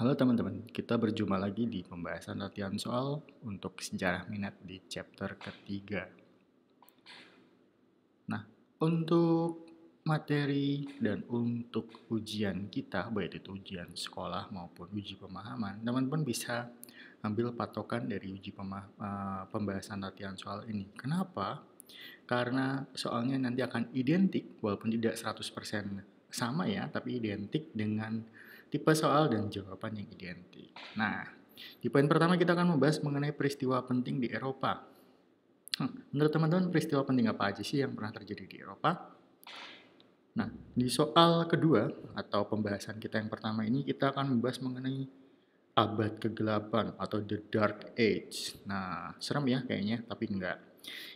Halo teman-teman, kita berjumpa lagi di pembahasan latihan soal untuk sejarah minat di chapter ketiga. Nah, untuk materi dan untuk ujian kita, baik itu ujian sekolah maupun uji pemahaman, teman-teman bisa ambil patokan dari pembahasan latihan soal ini. Kenapa? Karena soalnya nanti akan identik, walaupun tidak 100% sama ya, tapi identik dengan tipe soal dan jawaban yang identik. Nah, di poin pertama kita akan membahas mengenai peristiwa penting di Eropa. Menurut teman-teman peristiwa penting apa aja sih yang pernah terjadi di Eropa? Nah, di soal kedua atau pembahasan kita yang pertama ini kita akan membahas mengenai abad kegelapan atau The Dark Age. Nah, serem ya kayaknya, tapi enggak.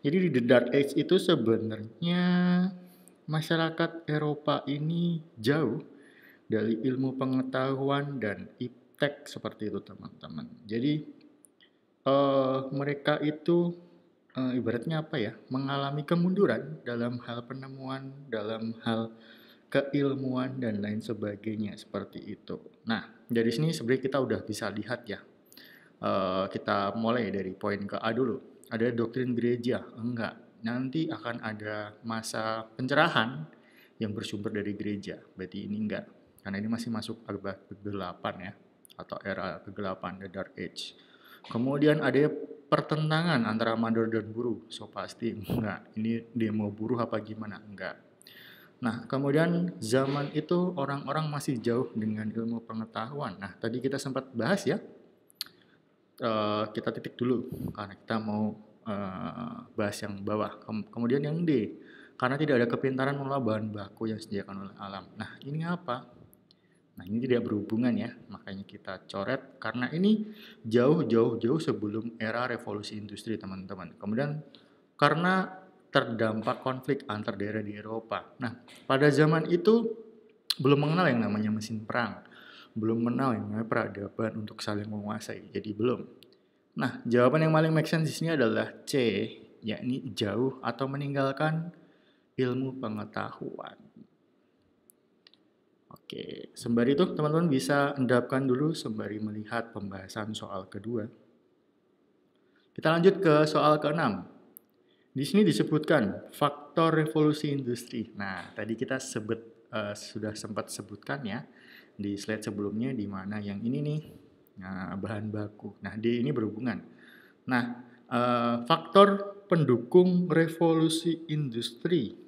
Jadi di The Dark Age itu sebenarnya masyarakat Eropa ini jauh dari ilmu pengetahuan dan iptek seperti itu teman-teman. Jadi mereka itu ibaratnya apa ya, mengalami kemunduran dalam hal penemuan, dalam hal keilmuan dan lain sebagainya seperti itu. Nah, dari sini sebenarnya kita udah bisa lihat ya. Kita mulai dari poin ke A dulu. Ada doktrin gereja? Enggak. Nanti akan ada masa pencerahan yang bersumber dari gereja. Berarti ini enggak. Karena ini masih masuk abad ke-8 ya. Atau era ke-8, the Dark Age. Kemudian ada pertentangan antara mandor dan buruh. So pasti enggak. Ini demo buruh apa gimana? Enggak. Nah, kemudian zaman itu orang-orang masih jauh dengan ilmu pengetahuan. Nah, tadi kita sempat bahas ya, kita titik dulu karena kita mau bahas yang bawah. Kemudian yang D, karena tidak ada kepintaran mengelola bahan baku yang disediakan oleh alam. Nah, ini apa? Nah, ini tidak berhubungan ya, makanya kita coret karena ini jauh sebelum era revolusi industri, teman-teman. Kemudian karena terdampak konflik antar daerah di Eropa. Nah, pada zaman itu belum mengenal yang namanya mesin perang, belum mengenal yang namanya peradaban untuk saling menguasai. Jadi belum. Nah, jawaban yang paling make sense di sini adalah C, yakni jauh atau meninggalkan ilmu pengetahuan. Oke, sembari itu teman-teman bisa endapkan dulu sembari melihat pembahasan soal kedua. Kita lanjut ke soal ke-6. Di sini disebutkan faktor revolusi industri. Nah, tadi kita sudah sempat sebutkan ya di slide sebelumnya di mana yang ini nih, nah, bahan baku. Nah, D ini berhubungan. Nah, faktor pendukung revolusi industri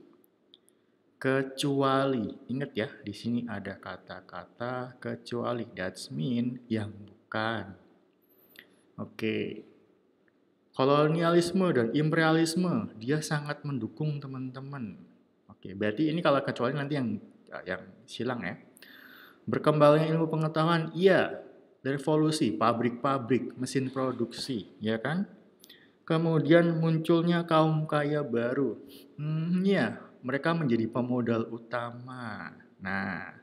kecuali, ingat ya, di sini ada kata-kata kecuali, that's mean yang bukan. Oke, kolonialisme dan imperialisme dia sangat mendukung teman-teman. Oke, berarti ini kalau kecuali nanti yang silang ya. Berkembangnya ilmu pengetahuan, iya. Revolusi, pabrik-pabrik, mesin produksi, ya kan? Kemudian munculnya kaum kaya baru. Ya, mereka menjadi pemodal utama. Nah,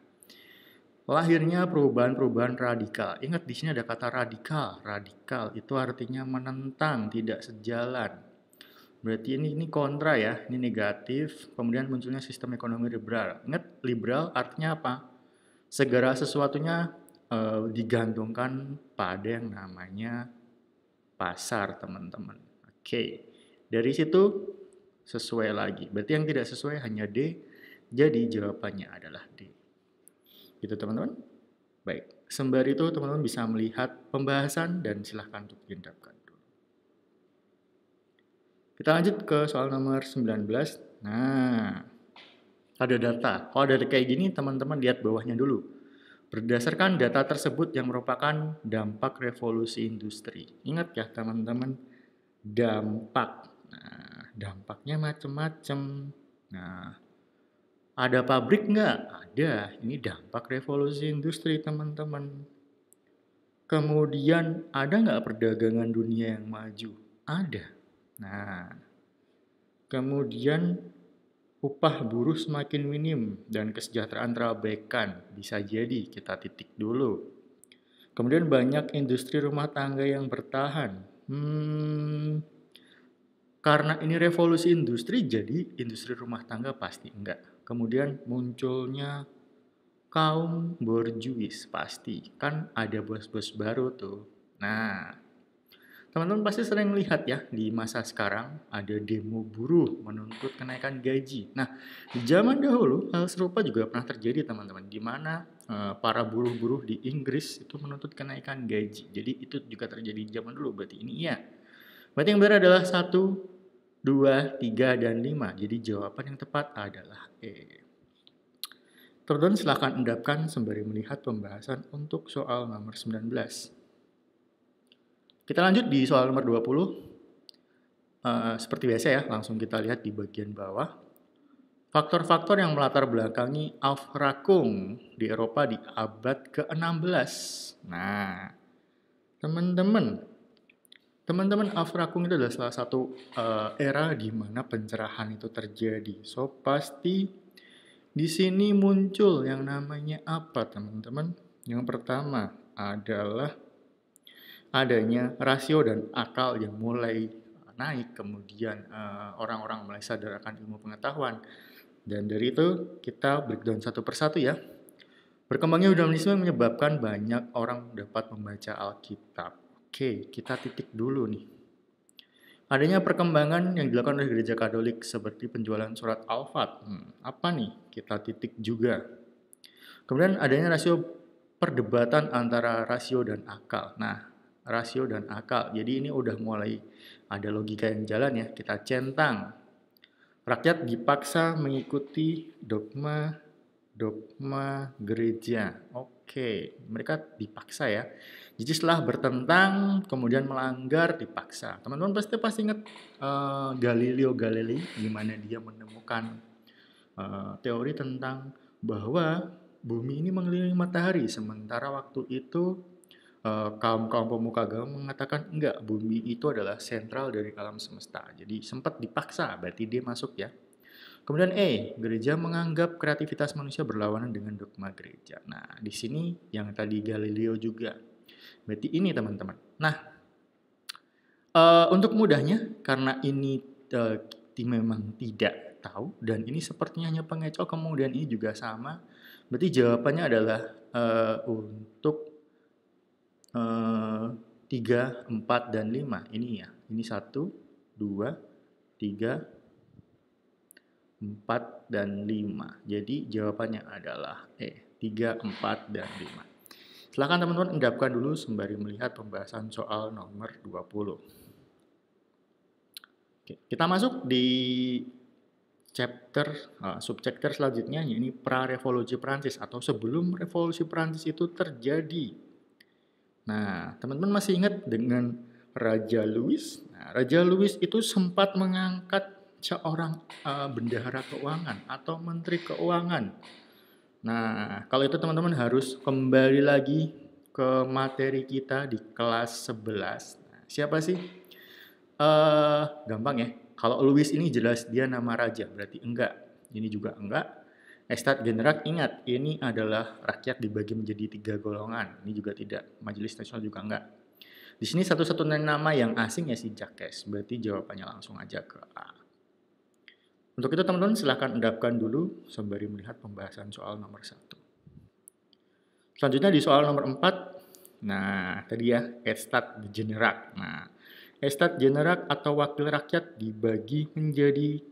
lahirnya perubahan-perubahan radikal. Ingat di sini ada kata radikal. Radikal itu artinya menentang, tidak sejalan. Berarti ini kontra ya, ini negatif. Kemudian munculnya sistem ekonomi liberal. Ingat liberal artinya apa? Segala sesuatunya digantungkan pada yang namanya pasar, teman-teman. Oke, dari situ sesuai lagi. Berarti yang tidak sesuai hanya D, jadi jawabannya adalah D. Gitu teman-teman. Baik, sembari itu teman-teman bisa melihat pembahasan dan silahkan untuk diendapkan dulu. Kita lanjut ke soal nomor 19. Nah, ada data. Kalau ada kayak gini teman-teman lihat bawahnya dulu. Berdasarkan data tersebut yang merupakan dampak revolusi industri. Ingat ya teman-teman, dampak. Nah, dampaknya macam-macam. Nah, ada pabrik nggak? Ada. Ini dampak revolusi industri teman-teman. Kemudian ada nggak perdagangan dunia yang maju? Ada. Nah, kemudian upah buruh semakin minim dan kesejahteraan terabaikan. Bisa jadi kita titik dulu. Kemudian banyak industri rumah tangga yang bertahan. Karena ini revolusi industri, jadi industri rumah tangga pasti enggak. Kemudian munculnya Kaum borjuis pasti, kan ada bos-bos baru tuh. Nah, teman-teman pasti sering lihat ya di masa sekarang ada demo buruh menuntut kenaikan gaji. Nah, di zaman dahulu hal serupa juga pernah terjadi teman-teman, di mana para buruh-buruh di Inggris itu menuntut kenaikan gaji. Jadi itu juga terjadi di zaman dulu, berarti ini iya. Berarti yang benar adalah satu, 2, 3, dan 5. Jadi jawaban yang tepat adalah E. Teman-teman silahkan endapkan sembari melihat pembahasan untuk soal nomor 19. Kita lanjut di soal nomor 20. Seperti biasa ya, langsung kita lihat di bagian bawah. Faktor-faktor yang melatar belakangi Aufrakung di Eropa di abad ke-16. Nah, teman-teman Aufrakung itu adalah salah satu era di mana pencerahan itu terjadi. So, pasti di sini muncul yang namanya apa, teman-teman? Yang pertama adalah adanya rasio dan akal yang mulai naik, kemudian orang-orang mulai sadar akan ilmu pengetahuan. Dan dari itu kita breakdown satu persatu ya. Berkembangnya humanisme menyebabkan banyak orang dapat membaca Alkitab. Oke, kita titik dulu nih. Adanya perkembangan yang dilakukan oleh gereja Katolik seperti penjualan surat Alfat. Apa nih? Kita titik juga. Kemudian adanya rasio perdebatan antara rasio dan akal. Nah, rasio dan akal. Jadi ini udah mulai ada logika yang jalan ya. Kita centang. Rakyat dipaksa mengikuti dogma gereja. Oke, mereka dipaksa ya. Jadi setelah bertentang, kemudian melanggar, dipaksa. Teman-teman pasti ingat Galileo Galilei, gimana dia menemukan teori tentang bahwa bumi ini mengelilingi matahari, sementara waktu itu kaum pemuka agama mengatakan enggak, bumi itu adalah sentral dari alam semesta. Jadi sempat dipaksa, berarti dia masuk ya. Kemudian gereja menganggap kreativitas manusia berlawanan dengan dogma gereja. Nah, di sini yang tadi Galileo juga. Berarti ini teman-teman. Nah, untuk mudahnya, karena ini memang tidak tahu, dan ini sepertinya hanya pengecoh, kemudian ini juga sama, berarti jawabannya adalah untuk 3, 4, dan 5. Ini ya, ini 1, 2, 3, 4, dan 5. Jadi jawabannya adalah 3, 4, dan 5. Silakan teman-teman endapkan dulu sembari melihat pembahasan soal nomor 20. Oke, kita masuk di subchapter selanjutnya, ini pra-revolusi Prancis atau sebelum revolusi Prancis itu terjadi. Nah, teman-teman masih ingat dengan Raja Louis? Nah, Raja Louis itu sempat mengangkat seorang bendahara keuangan atau menteri keuangan. Nah, kalau itu teman-teman harus kembali lagi ke materi kita di kelas 11. Nah, siapa sih? Gampang ya. Kalau Louis ini jelas dia nama raja, berarti enggak. Ini juga enggak. Estat Generac, ingat, ini adalah rakyat dibagi menjadi 3 golongan. Ini juga tidak. Majelis Nasional juga enggak. Di sini satu-satunya nama yang asing ya si Jacques. Berarti jawabannya langsung aja ke A. Untuk itu teman-teman silahkan endapkan dulu sembari melihat pembahasan soal nomor 1. Selanjutnya di soal nomor 4. Nah, tadi ya, Estat Generac. Nah, Estat Generac atau wakil rakyat dibagi menjadi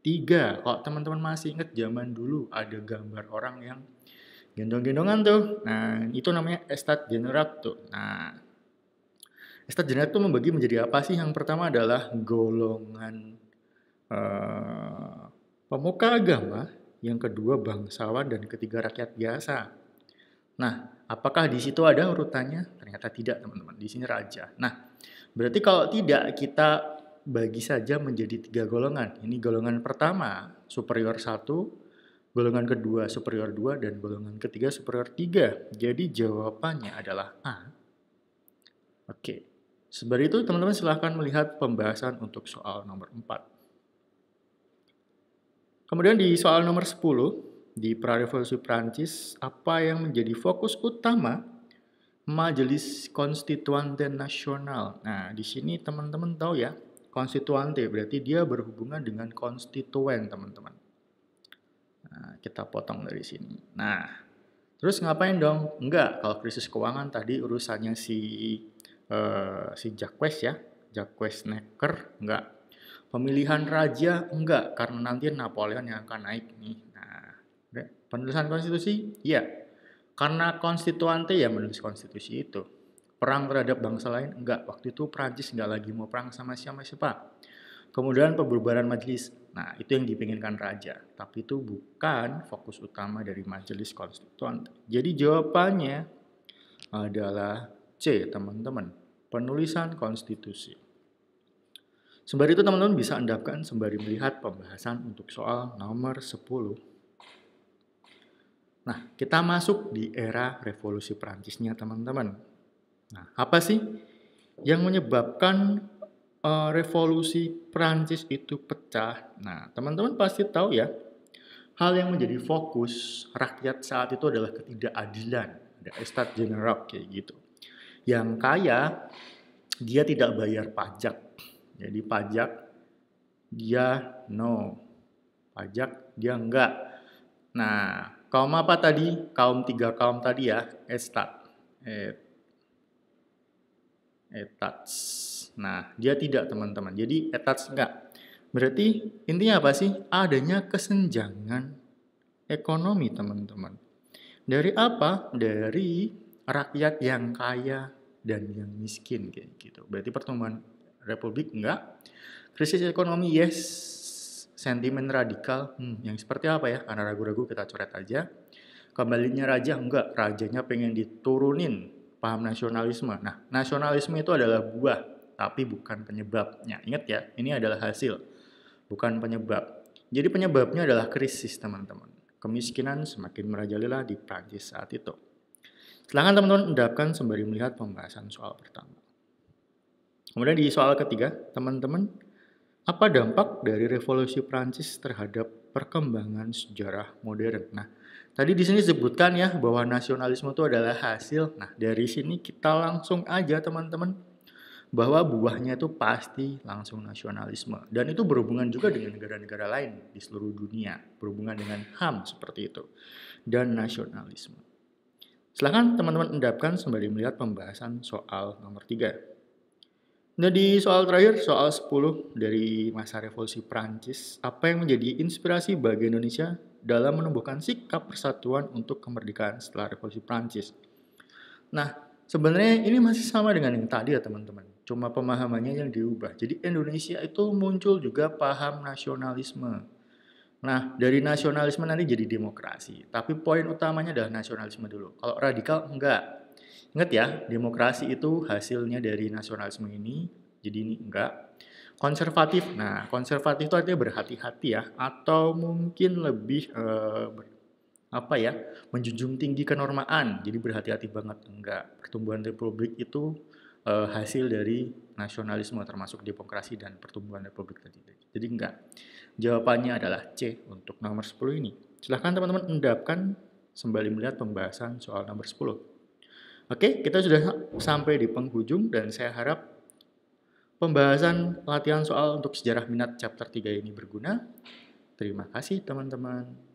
3. Kalau teman-teman masih ingat zaman dulu ada gambar orang yang gendong-gendongan tuh. Nah, itu namanya Estat Generac tuh. Nah, Estat Generac itu membagi menjadi apa sih? Yang pertama adalah golongan pemuka agama, yang kedua bangsawan, dan ketiga rakyat biasa. Nah, apakah di situ ada urutannya? Ternyata tidak, teman-teman. Di sini raja. Nah, berarti kalau tidak, kita bagi saja menjadi 3 golongan. Ini golongan pertama, superior 1, golongan kedua, superior 2, dan golongan ketiga, superior 3. Jadi jawabannya adalah A. Oke. Sebab itu, teman-teman silahkan melihat pembahasan untuk soal nomor 4. Kemudian di soal nomor 10, di pra-revolusi Prancis, apa yang menjadi fokus utama Majelis Konstituante Nasional? Nah, di sini teman-teman tahu ya, konstituante berarti dia berhubungan dengan konstituen, teman-teman. Nah, kita potong dari sini. Nah, Terus ngapain dong? Enggak, kalau krisis keuangan tadi urusannya si Jacques ya, Jacques Necker, enggak. Pemilihan raja enggak, karena nanti Napoleon yang akan naik nih. Nah, penulisan konstitusi, iya. Karena konstituante yang menulis konstitusi itu. Perang terhadap bangsa lain enggak. Waktu itu Prancis enggak lagi mau perang sama siapa-siapa. Kemudian pembubaran majelis. Nah, itu yang dipinginkan raja. Tapi itu bukan fokus utama dari majelis konstituante. Jadi jawabannya adalah C, teman-teman. Penulisan konstitusi. Sembari itu teman-teman bisa endapkan sembari melihat pembahasan untuk soal nomor 10. Nah, kita masuk di era revolusi Prancisnya teman-teman. Nah, apa sih yang menyebabkan revolusi Prancis itu pecah? Nah, teman-teman pasti tahu ya, hal yang menjadi fokus rakyat saat itu adalah ketidakadilan. Ada Estat General kayak gitu. Yang kaya, dia tidak bayar pajak. Jadi pajak, dia no. Pajak, dia enggak. Nah, kaum apa tadi? Tiga kaum tadi ya, Estat. Etats. Nah, dia tidak teman-teman. Jadi etats enggak. Berarti intinya apa sih? Adanya kesenjangan ekonomi teman-teman. Dari apa? Dari rakyat yang kaya dan yang miskin kayak gitu. Berarti pertumbuhan republik enggak. Krisis ekonomi yes. Sentimen radikal. Yang seperti apa ya? Karena ragu-ragu kita coret aja. Kembalinya raja enggak. Rajanya pengen diturunin paham nasionalisme. Nah, nasionalisme itu adalah buah, tapi bukan penyebabnya. Ingat ya, ini adalah hasil, bukan penyebab. Jadi penyebabnya adalah krisis, teman-teman. Kemiskinan semakin merajalela di Prancis saat itu. Silahkan teman-teman endapkan sembari melihat pembahasan soal pertama. Kemudian di soal ketiga, teman-teman, apa dampak dari revolusi Prancis terhadap perkembangan sejarah modern? Nah, tadi di sini disebutkan ya bahwa nasionalisme itu adalah hasil. Nah, dari sini kita langsung aja teman-teman bahwa buahnya itu pasti langsung nasionalisme. Dan itu berhubungan juga dengan negara-negara lain di seluruh dunia. Berhubungan dengan HAM seperti itu. Dan nasionalisme. Silahkan teman-teman endapkan sembari melihat pembahasan soal nomor 3. Nah di soal terakhir, soal 10 dari masa revolusi Prancis, apa yang menjadi inspirasi bagi Indonesia dalam menumbuhkan sikap persatuan untuk kemerdekaan setelah revolusi Prancis? Nah, sebenarnya ini masih sama dengan yang tadi ya teman-teman. Cuma pemahamannya yang diubah. Jadi Indonesia itu muncul juga paham nasionalisme. Nah, dari nasionalisme nanti jadi demokrasi. Tapi poin utamanya adalah nasionalisme dulu. Kalau radikal enggak. Ingat ya, demokrasi itu hasilnya dari nasionalisme ini, jadi ini enggak. Konservatif, nah konservatif itu artinya berhati-hati ya, atau mungkin lebih menjunjung tinggi kenormaan, jadi berhati-hati banget, enggak. Pertumbuhan republik itu hasil dari nasionalisme termasuk demokrasi dan pertumbuhan republik tadi. Jadi enggak. Jawabannya adalah C untuk nomor 10 ini. Silahkan teman-teman endapkan sembari melihat pembahasan soal nomor 10. Oke, kita sudah sampai di penghujung dan saya harap pembahasan latihan soal untuk sejarah minat chapter 3 ini berguna. Terima kasih teman-teman.